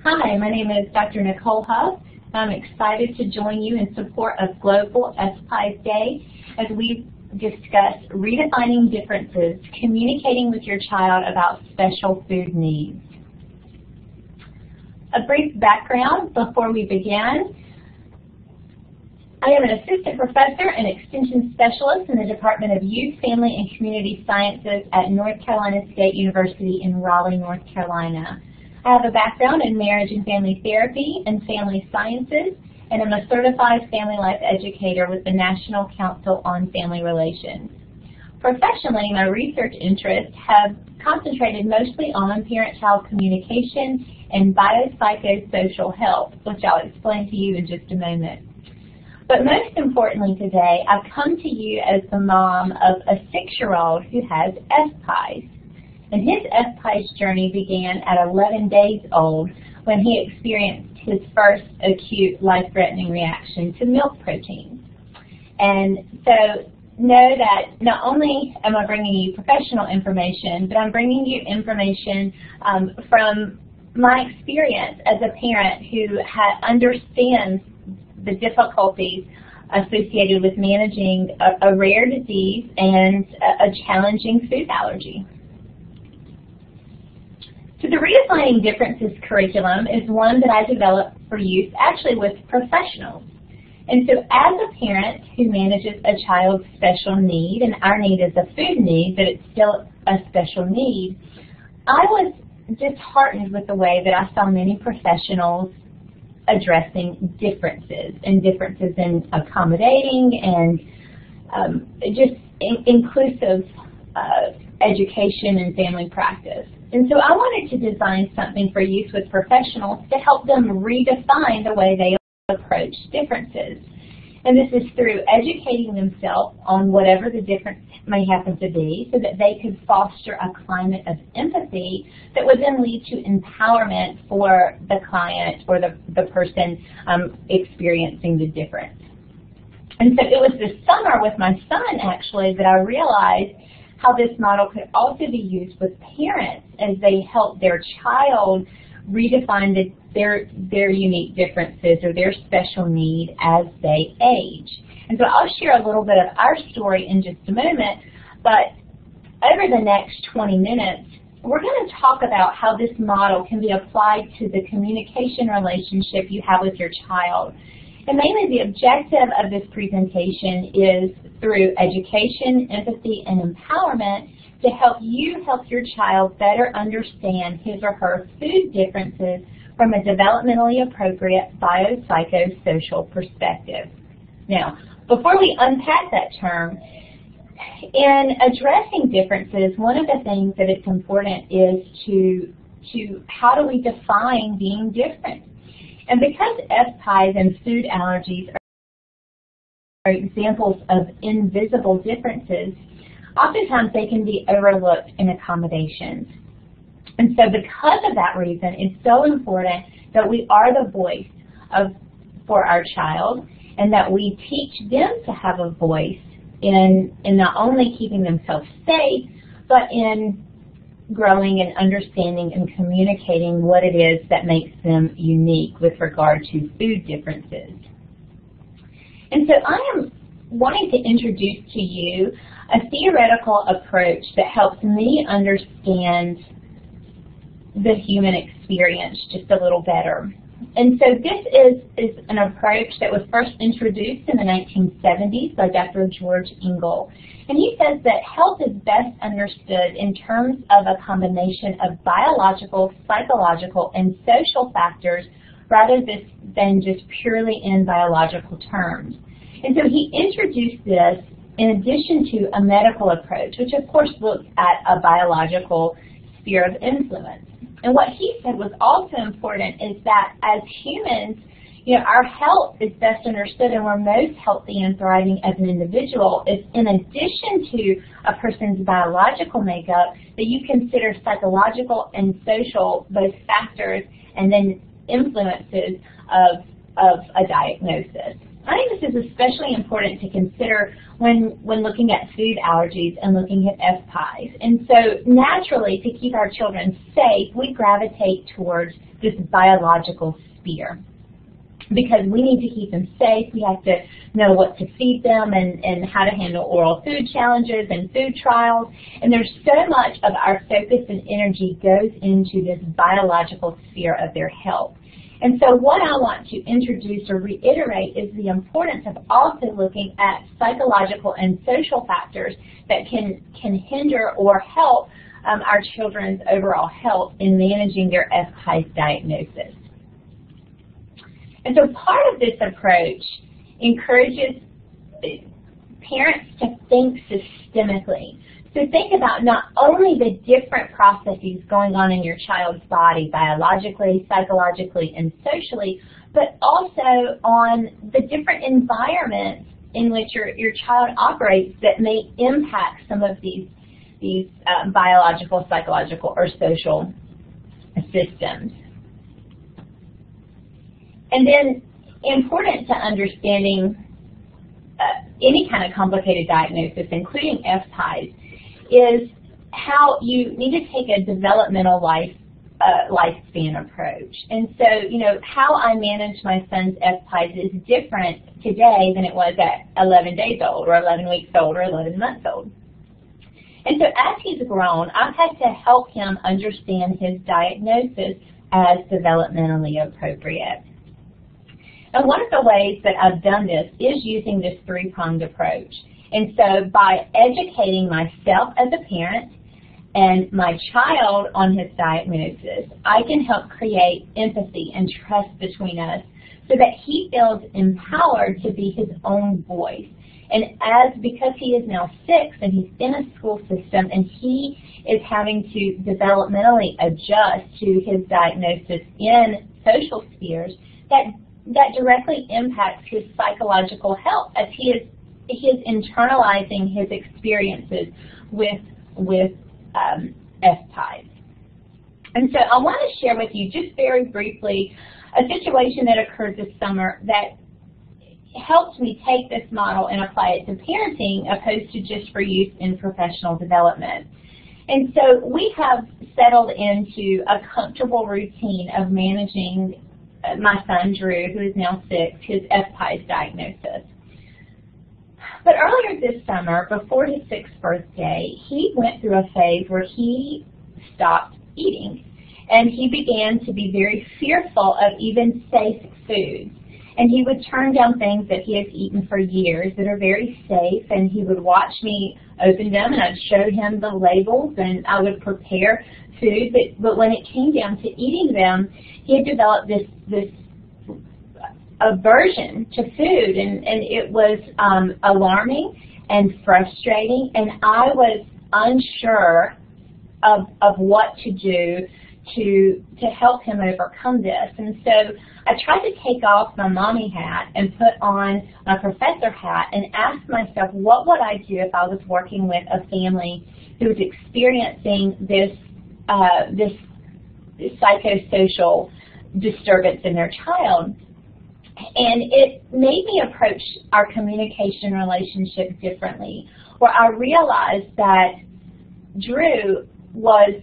Hi, my name is Dr. Nichole Huff. I'm excited to join you in support of Global FPIES Day as we discuss redefining differences, communicating with your child about special food needs. A brief background before we begin. I am an assistant professor and extension specialist in the Department of Youth, Family, and Community Sciences at North Carolina State University in Raleigh, North Carolina. I have a background in marriage and family therapy and family sciences, and I'm a certified family life educator with the National Council on Family Relations. Professionally, my research interests have concentrated mostly on parent-child communication and biopsychosocial health, which I'll explain to you in just a moment. But most importantly today, I've come to you as the mom of a 6-year-old who has FPIES. And his FPIES journey began at 11 days old when he experienced his first acute life-threatening reaction to milk protein. And so know that not only am I bringing you professional information, but I'm bringing you information from my experience as a parent who understands the difficulties associated with managing a rare disease and a challenging food allergy. So the Redefining Differences curriculum is one that I developed for use actually with professionals. And so as a parent who manages a child's special need, and our need is a food need, but it's still a special need, I was disheartened with the way that I saw many professionals addressing differences, and differences in accommodating and just inclusive education and family practice. And so I wanted to design something for use with professionals to help them redefine the way they approach differences. And this is through educating themselves on whatever the difference may happen to be so that they could foster a climate of empathy that would then lead to empowerment for the client or the person experiencing the difference. And so it was this summer with my son actually that I realized how this model could also be used with parents as they help their child redefine their unique differences or their special need as they age. And so I'll share a little bit of our story in just a moment, but over the next 20 minutes, we're going to talk about how this model can be applied to the communication relationship you have with your child. And mainly the objective of this presentation is through education, empathy, and empowerment to help you help your child better understand his or her food differences from a developmentally appropriate biopsychosocial perspective. Now, before we unpack that term, in addressing differences, one of the things that it's important is to how do we define being different? And because FPIES and food allergies are examples of invisible differences, oftentimes they can be overlooked in accommodations. And so because of that reason, it's so important that we are the voice for our child and that we teach them to have a voice in not only keeping themselves safe, but in growing and understanding and communicating what it is that makes them unique with regard to food differences. And so I am wanting to introduce to you a theoretical approach that helps me understand the human experience just a little better. And so this is an approach that was first introduced in the 1970s by Dr. George Engel. And he says that health is best understood in terms of a combination of biological, psychological, and social factors rather than just purely in biological terms. And so he introduced this in addition to a medical approach, which of course looks at a biological sphere of influence. And what he said was also important is that as humans, our health is best understood and we're most healthy and thriving as an individual if in addition to a person's biological makeup that you consider psychological and social, both factors and then influences of a diagnosis. I think this is especially important to consider when looking at food allergies and looking at FPIES. And so naturally, to keep our children safe, we gravitate towards this biological sphere. Because we need to keep them safe, we have to know what to feed them and how to handle oral food challenges and food trials. And there's so much of our focus and energy goes into this biological sphere of their health. And so what I want to introduce or reiterate is the importance of also looking at psychological and social factors that can hinder or help our children's overall health in managing their FPIES diagnosis. And so part of this approach encourages parents to think systemically. So think about not only the different processes going on in your child's body, biologically, psychologically, and socially, but also on the different environments in which your child operates that may impact some of these biological, psychological, or social systems. And then important to understanding any kind of complicated diagnosis, including FPIES, is how you need to take a developmental lifespan approach. And so, how I manage my son's FPIES is different today than it was at 11 days old, or 11 weeks old, or 11 months old. And so as he's grown, I've had to help him understand his diagnosis as developmentally appropriate. And one of the ways that I've done this is using this three-pronged approach. And so by educating myself as a parent and my child on his diagnosis, I can help create empathy and trust between us so that he feels empowered to be his own voice. And because he is now 6 and he's in a school system and he is having to developmentally adjust to his diagnosis in social spheres, that directly impacts his psychological health as he is internalizing his experiences with FPIES. And so I want to share with you just very briefly a situation that occurred this summer that helped me take this model and apply it to parenting opposed to just for use in professional development. And so we have settled into a comfortable routine of managing my son, Drew, who is now 6, his FPIES diagnosis. But earlier this summer, before his 6th birthday, he went through a phase where he stopped eating. And he began to be very fearful of even safe foods. And he would turn down things that he has eaten for years that are very safe, and he would watch me open them, and I'd show him the labels, and I would prepare food. But when it came down to eating them, he had developed this aversion to food, and it was alarming and frustrating, and I was unsure of what to do to help him overcome this. And so I tried to take off my mommy hat and put on my professor hat and ask myself, what would I do if I was working with a family who was experiencing this psychosocial disturbance in their child? And it made me approach our communication relationship differently, where I realized that Drew was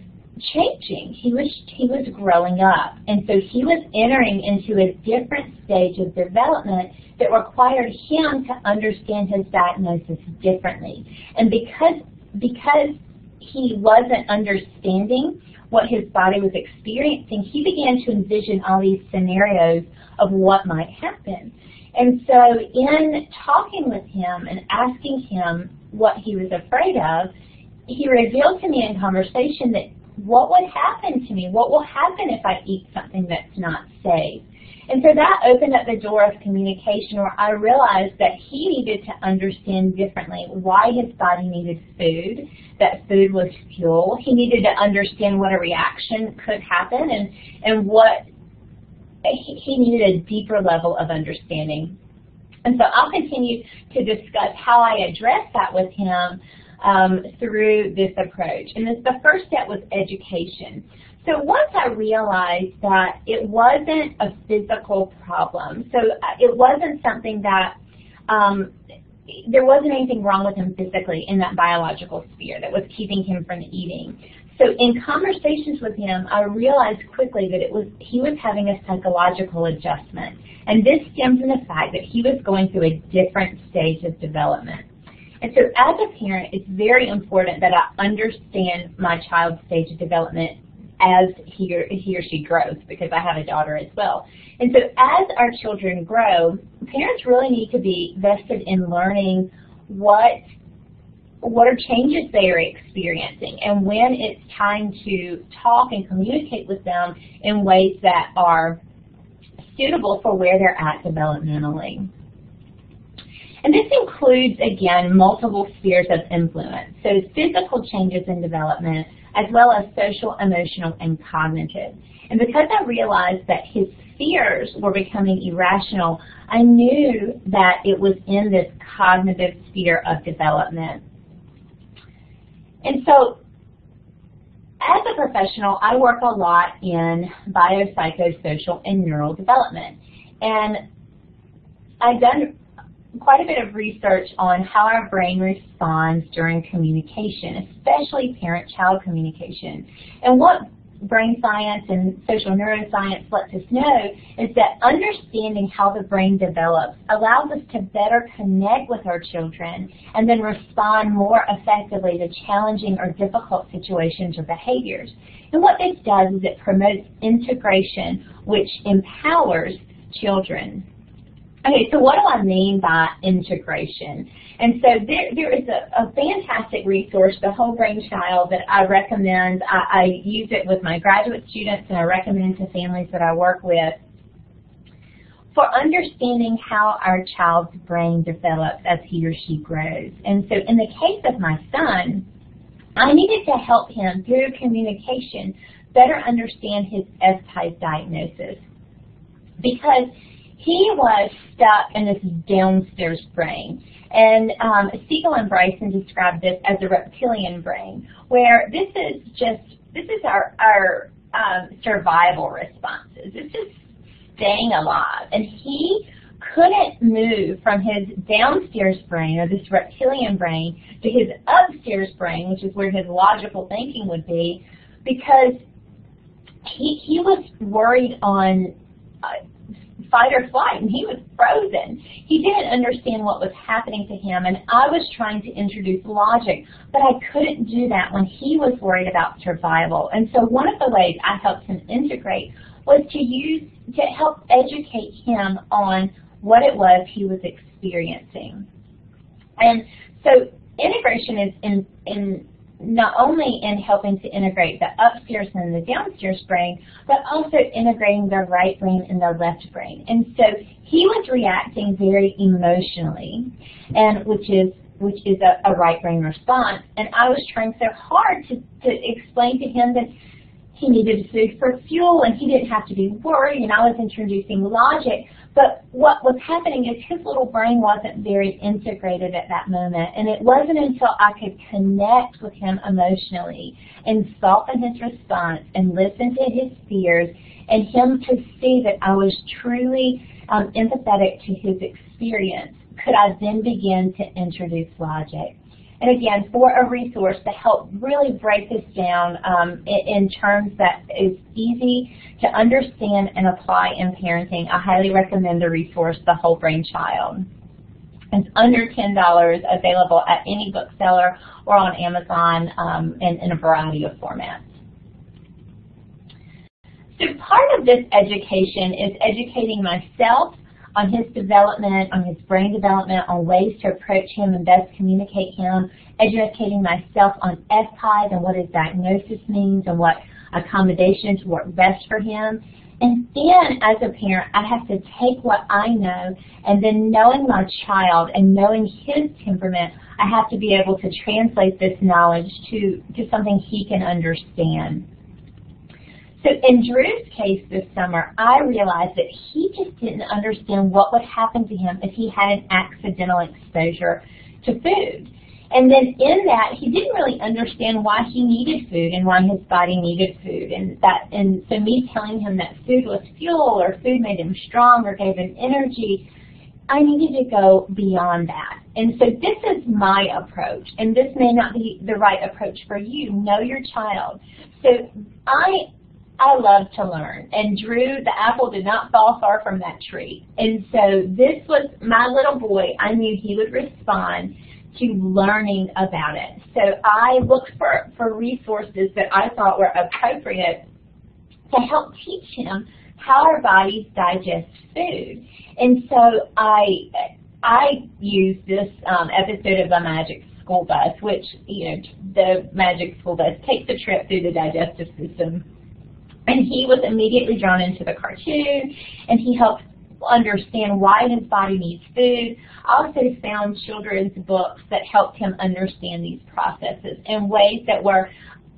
changing. He was growing up, and so he was entering into a different stage of development that required him to understand his diagnosis differently. And because he wasn't understanding what his body was experiencing, he began to envision all these scenarios of what might happen. And so in talking with him and asking him what he was afraid of, he revealed to me in conversation that what would happen to me? What will happen if I eat something that's not safe? And so that opened up the door of communication, where I realized that he needed to understand differently why his body needed food, that food was fuel. He needed to understand what a reaction could happen, and what he needed a deeper level of understanding. And so I'll continue to discuss how I address that with him through this approach. And the first step was education. So once I realized that it wasn't a physical problem, so it wasn't something that there wasn't anything wrong with him physically in that biological sphere that was keeping him from eating. So in conversations with him, I realized quickly that he was having a psychological adjustment. And this stemmed from the fact that he was going through a different stage of development. And so as a parent, it's very important that I understand my child's stage of development as he or she grows, because I have a daughter as well. And so as our children grow, parents really need to be vested in learning what are changes they are experiencing and when it's time to talk and communicate with them in ways that are suitable for where they're at developmentally. And this includes, again, multiple spheres of influence. So physical changes in development, as well as social, emotional, and cognitive. And because I realized that his fears were becoming irrational, I knew that it was in this cognitive sphere of development. And so, as a professional, I work a lot in biopsychosocial and neural development. And I've done quite a bit of research on how our brain responds during communication, especially parent-child communication. And what brain science and social neuroscience lets us know is that understanding how the brain develops allows us to better connect with our children and then respond more effectively to challenging or difficult situations or behaviors. And what this does is it promotes integration, which empowers children. Okay, so what do I mean by integration? And so there is a fantastic resource, the Whole Brain Child, that I recommend. I use it with my graduate students, and I recommend to families that I work with for understanding how our child's brain develops as he or she grows. And so in the case of my son, I needed to help him through communication better understand his FPIES diagnosis, because he was stuck in this downstairs brain. And Siegel and Bryson described this as a reptilian brain, where this is our survival responses. This is staying alive. And he couldn't move from his downstairs brain, or this reptilian brain, to his upstairs brain, which is where his logical thinking would be, because he was worried on fight or flight, and he was frozen. He didn't understand what was happening to him, and I was trying to introduce logic, but I couldn't do that when he was worried about survival. And so one of the ways I helped him integrate was to help educate him on what it was he was experiencing. And so integration is in not only in helping to integrate the upstairs and the downstairs brain, but also integrating the right brain and the left brain. And so he was reacting very emotionally, and which is a right brain response. And I was trying so hard to explain to him that he needed food for fuel and he didn't have to be worried, and I was introducing logic. But what was happening is his little brain wasn't very integrated at that moment, and it wasn't until I could connect with him emotionally and soften his response and listen to his fears and him to see that I was truly empathetic to his experience, could I then begin to introduce logic. And again, for a resource to help really break this down in terms that is easy to understand and apply in parenting, I highly recommend the resource, The Whole Brain Child. It's under $10, available at any bookseller or on Amazon in a variety of formats. So part of this education is educating myself on his development, on his brain development, on ways to approach him and best communicate him, educating myself on FPIES and what his diagnosis means and what accommodations work best for him. And then, as a parent, I have to take what I know, and then knowing my child and knowing his temperament, I have to be able to translate this knowledge to something he can understand. So in Drew's case this summer, I realized that he just didn't understand what would happen to him if he had an accidental exposure to food. And then in that, he didn't really understand why he needed food and why his body needed food. And so me telling him that food was fuel or food made him strong or gave him energy, I needed to go beyond that. And so this is my approach, and this may not be the right approach for you. Know your child. So I love to learn, and Drew, the apple, did not fall far from that tree. And so this was my little boy. I knew he would respond to learning about it. So I looked for resources that I thought were appropriate to help teach him how our bodies digest food. And so I used this episode of The Magic School Bus, which, the Magic School Bus takes a trip through the digestive system. And he was immediately drawn into the cartoon, and he helped understand why his body needs food. I also found children's books that helped him understand these processes in ways that were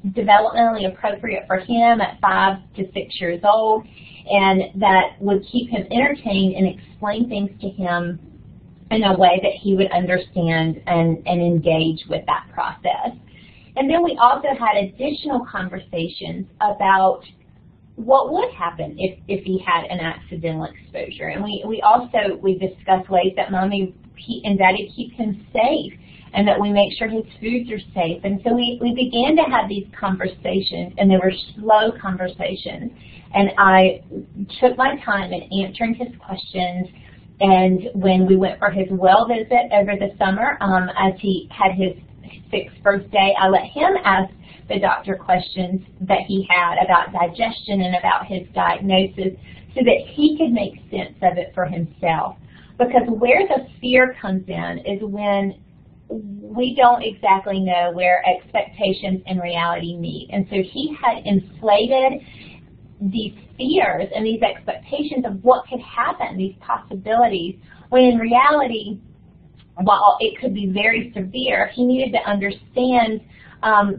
developmentally appropriate for him at 5 to 6 years old, and that would keep him entertained and explain things to him in a way that he would understand and engage with that process. And then we also had additional conversations about what would happen if he had an accidental exposure. And we discussed ways that Mommy and Daddy keep him safe, and that we make sure his foods are safe. And so we began to have these conversations, and they were slow conversations. And I took my time in answering his questions. And when we went for his well visit over the summer, as he had his 6th birthday, I let him ask the doctor questions that he had about digestion and about his diagnosis so that he could make sense of it for himself. Because where the fear comes in is when we don't exactly know where expectations and reality meet. And so he had inflated these fears and these expectations of what could happen, these possibilities, when in reality, while it could be very severe, he needed to understand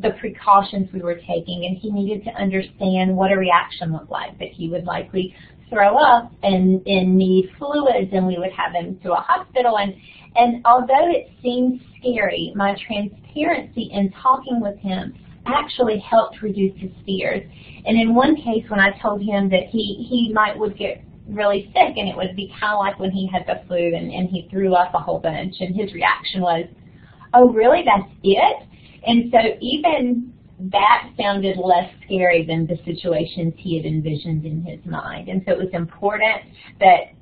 the precautions we were taking, and he needed to understand what a reaction looked like, that he would likely throw up and need fluids, and we would have him to a hospital. And although it seemed scary, my transparency in talking with him actually helped reduce his fears. And in one case, when I told him that he would get really sick, and it would be kind of like when he had the flu and he threw up a whole bunch, and his reaction was, "Oh, really, that's it?" And so even that sounded less scary than the situations he had envisioned in his mind. And so it was important that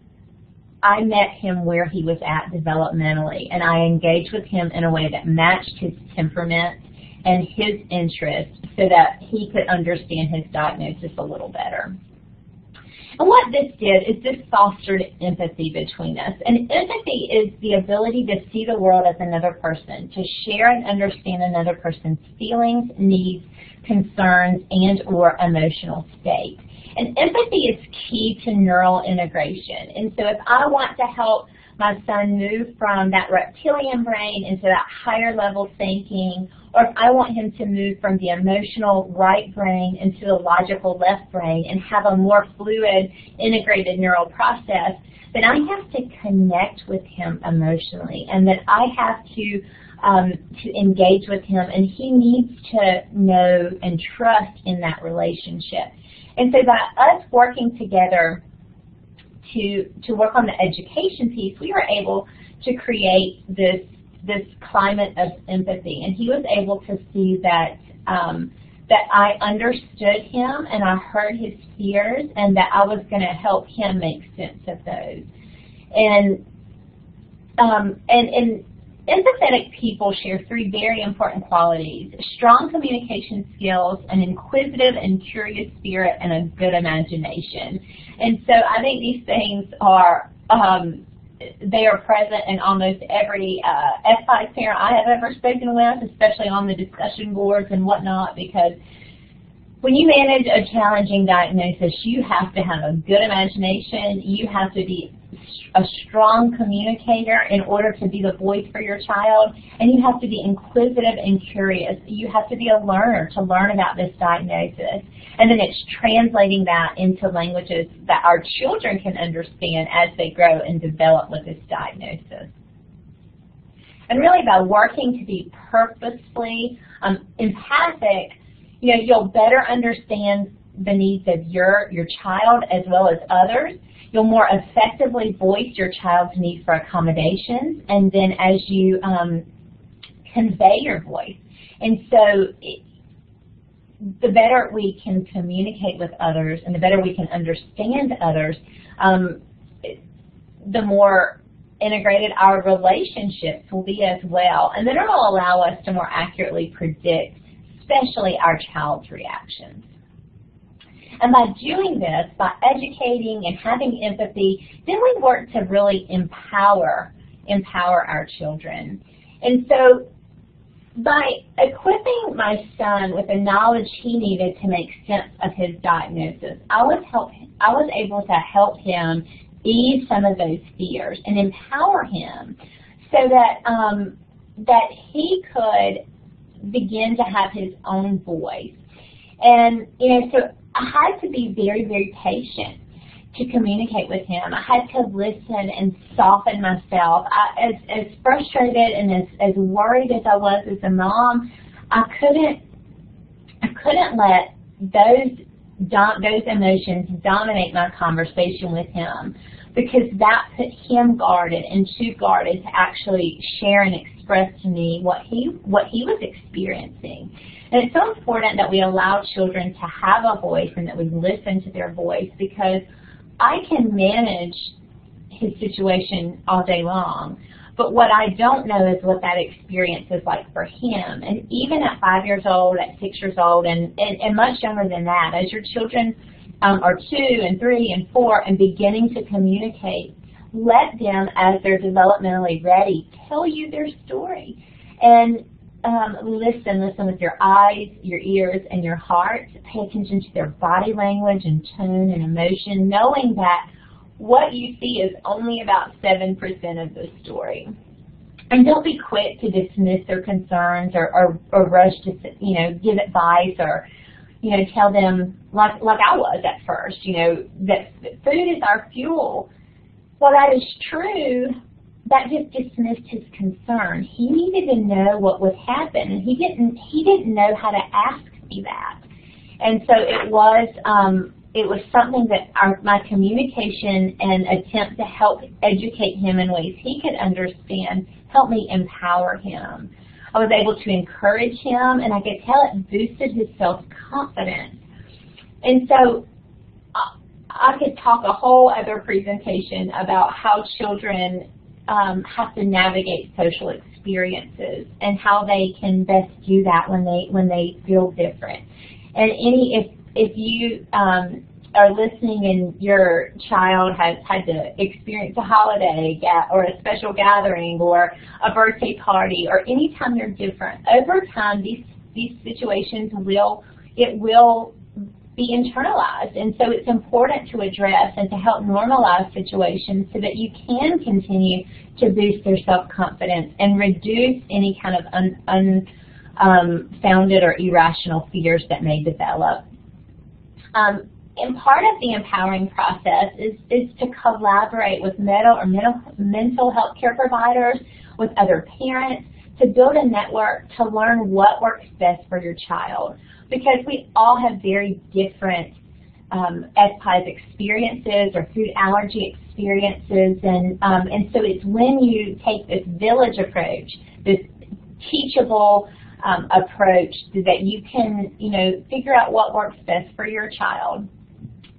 I met him where he was at developmentally, and I engaged with him in a way that matched his temperament and his interests so that he could understand his diagnosis a little better. And what this did is this fostered empathy between us. And empathy is the ability to see the world as another person, to share and understand another person's feelings, needs, concerns, and or emotional state. And empathy is key to neural integration. And so if I want to help my son move from that reptilian brain into that higher level thinking, or if I want him to move from the emotional right brain into the logical left brain and have a more fluid, integrated neural process, then I have to connect with him emotionally, and that I have to engage with him, and he needs to know and trust in that relationship. And so by us working together to work on the education piece, we were able to create this climate of empathy, and he was able to see that that I understood him and I heard his fears, and that I was going to help him make sense of those. And empathetic people share 3 very important qualities: strong communication skills, an inquisitive and curious spirit, and a good imagination. And so I think these things are they are present in almost every FPIES parent I have ever spoken with, especially on the discussion boards and whatnot, because when you manage a challenging diagnosis, you have to have a good imagination. You have to be a strong communicator in order to be the voice for your child, and you have to be inquisitive and curious. You have to be a learner to learn about this diagnosis, and then it's translating that into languages that our children can understand as they grow and develop with this diagnosis. And really by working to be purposefully empathic, you'll better understand the needs of your child as well as others. You'll more effectively voice your child's need for accommodations, and then as you convey your voice. And so the better we can communicate with others and the better we can understand others, the more integrated our relationships will be as well. And then it will allow us to more accurately predict, especially our child's reactions. And by doing this, by educating and having empathy, then we work to really empower our children. And so by equipping my son with the knowledge he needed to make sense of his diagnosis, I was able to help him ease some of those fears and empower him so that he could begin to have his own voice. And so I had to be very, very patient to communicate with him. I had to listen and soften myself. As frustrated and as worried as I was as a mom, I couldn't let those emotions dominate my conversation with him, because that put him guarded and too guarded to actually share and express to me what he was experiencing. And it's so important that we allow children to have a voice and that we listen to their voice, because I can manage his situation all day long, but what I don't know is what that experience is like for him. And even at 5 years old, at 6 years old, and much younger than that, as your children are 2 and 3 and 4 and beginning to communicate, let them, as they're developmentally ready, tell you their story. And listen with your eyes, your ears, and your heart. Pay attention to their body language and tone and emotion, knowing that what you see is only about 7% of the story. And don't be quick to dismiss their concerns or rush to give advice or tell them like I was at first, that food is our fuel. Well, that is true. That just dismissed his concern. He needed to know what would happen, and he didn't know how to ask me that. And so it was something that my communication and attempt to help educate him in ways he could understand helped me empower him. I was able to encourage him, and I could tell it boosted his self-confidence. And so I could talk a whole other presentation about how children have to navigate social experiences and how they can best do that when they feel different. And if you are listening and your child has had to experience a holiday or a special gathering or a birthday party or any time they're different, over time these situations will be internalized, and so it's important to address and to help normalize situations so that you can continue to boost their self-confidence and reduce any kind of unfounded or irrational fears that may develop. And part of the empowering process is to collaborate with mental health care providers, with other parents, to build a network to learn what works best for your child. Because we all have very different FPIES experiences or food allergy experiences, and so it's when you take this village approach, this teachable approach, that you can figure out what works best for your child.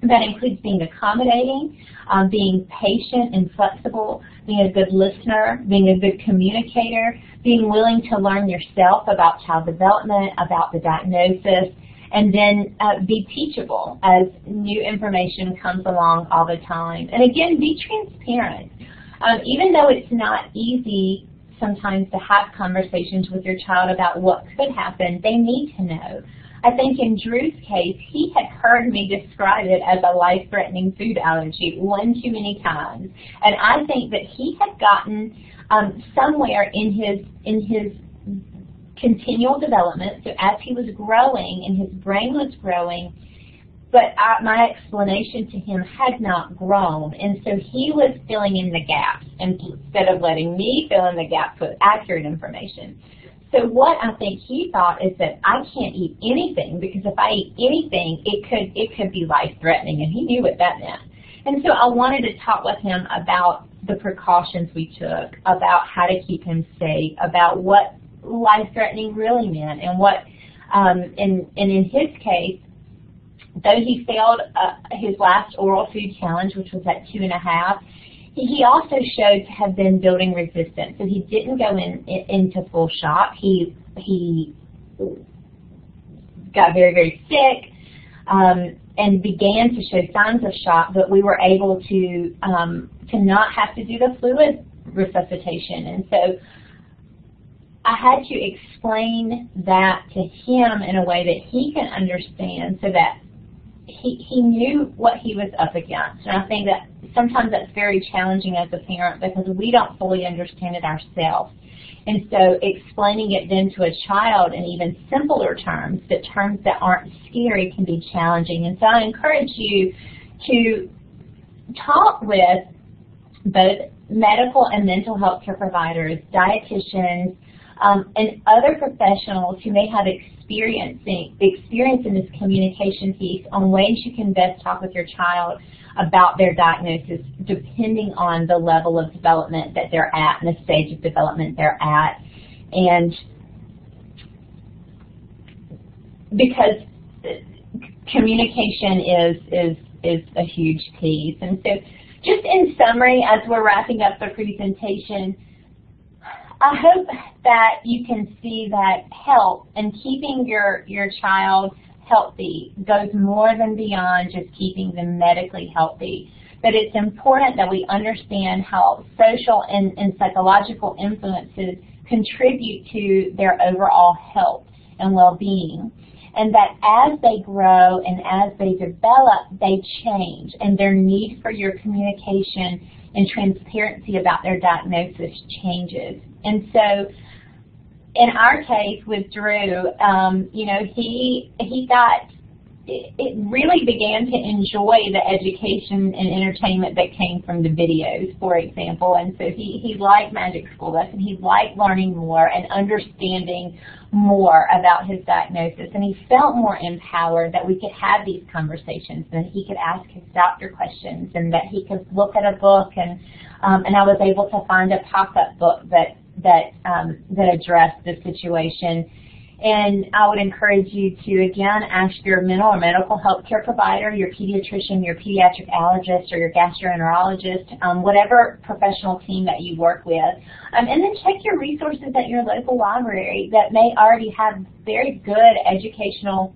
That includes being accommodating, being patient and flexible, being a good listener, being a good communicator, being willing to learn yourself about child development, about the diagnosis, and then be teachable as new information comes along all the time. And again, be transparent. Even though it's not easy sometimes to have conversations with your child about what could happen, they need to know. I think in Drew's case, he had heard me describe it as a life-threatening food allergy one too many times. And I think that he had gotten somewhere in his continual development, so as he was growing and his brain was growing, but my explanation to him had not grown, and so he was filling in the gaps instead of letting me fill in the gaps with accurate information. So what I think he thought is that I can't eat anything, because if I eat anything, it could be life-threatening, and he knew what that meant. And so I wanted to talk with him about the precautions we took, about how to keep him safe, about what life-threatening really meant, and what, and in his case, though he failed his last oral food challenge, which was at 2.5, he also showed to have been building resistance. So he didn't go into full shock. He got very, very sick and began to show signs of shock, but we were able to not have to do the fluid resuscitation. And so I had to explain that to him in a way that he can understand, so that he knew what he was up against. And I think that sometimes that's very challenging as a parent, because we don't fully understand it ourselves. And so explaining it then to a child in even simpler terms, the terms that aren't scary, can be challenging. And so I encourage you to talk with both medical and mental health care providers, dietitians, and other professionals who may have experience in this communication piece on ways you can best talk with your child about their diagnosis, depending on the level of development that they're at and the stage of development they're at. And because communication is a huge piece. And so just in summary, as we're wrapping up the presentation, I hope that you can see that health and keeping your child healthy goes more than beyond just keeping them medically healthy. But it's important that we understand how social and psychological influences contribute to their overall health and well-being. And that as they grow and as they develop, they change, and their need for your communication and transparency about their diagnosis changes. And so in our case with Drew, it really began to enjoy the education and entertainment that came from the videos, for example. And so he liked Magic School Bus, and he liked learning more and understanding more about his diagnosis. And he felt more empowered that we could have these conversations, and that he could ask his doctor questions, and that he could look at a book. And I was able to find a pop-up book that addressed the situation. And I would encourage you to, again, ask your mental or medical health care provider, your pediatrician, your pediatric allergist, or your gastroenterologist, whatever professional team that you work with. And then check your resources at your local library that may already have very good educational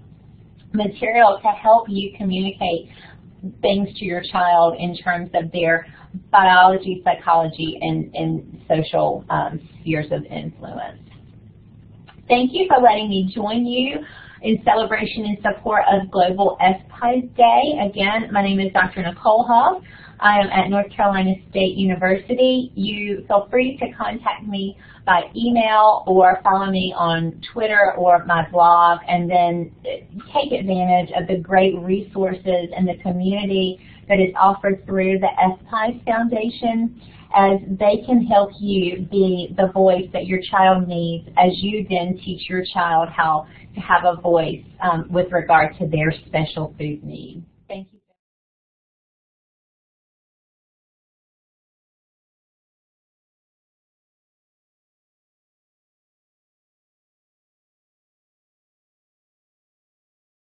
material to help you communicate things to your child in terms of their biology, psychology, and social spheres of influence. Thank you for letting me join you in celebration and support of Global FPIES Day. Again, my name is Dr. Nichole Huff. I am at North Carolina State University. You feel free to contact me by email or follow me on Twitter or my blog, and then take advantage of the great resources and the community that is offered through the FPIES Foundation, as they can help you be the voice that your child needs, as you then teach your child how to have a voice with regard to their special food needs.